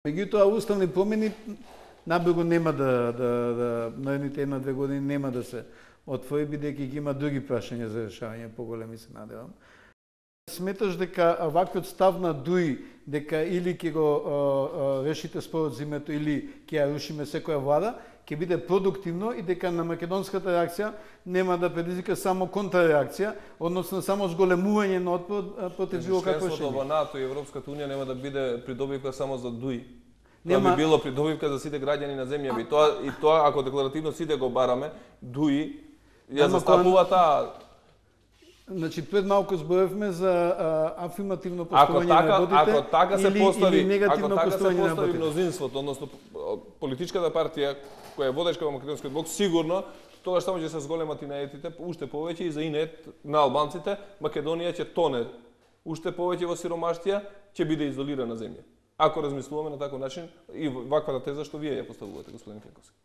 Меѓутоа, уставни промени набрзо нема наредните 1-2 години нема да се отвори, бидејќи ги има други прашања за решавање, поголеми се надевам. Сметаш дека ваквиот став на ДУИ, дека или ќе го решите спорот зимето, или ќе ја рушиме секоја влада, ќе биде продуктивно и дека на македонската реакција нема да предизвика само контрареакција, односно само зголемување на отпор против било какво решение. Членството во НАТО и Европската унија нема да биде придобивка само за ДУИ. Тоа би било придобивка за сите граѓани на земја. И тоа, ако декларативно сите го бараме, ДУИ ја застапува таа. Значи, пред малку зборевме за афирмативно поставање на работите ако така се постави мнозинството, односно политичката партија која е водечка во македонскиот блок, сигурно тогаш само ќе се зголемат инетите уште повеќе и за инет на албанците, Македонија ќе тоне уште повеќе во сиромаштија, ќе биде изолирана земја. Ако размислуваме на таков начин и ваквата теза што вие ја поставувате, господин Клинковски.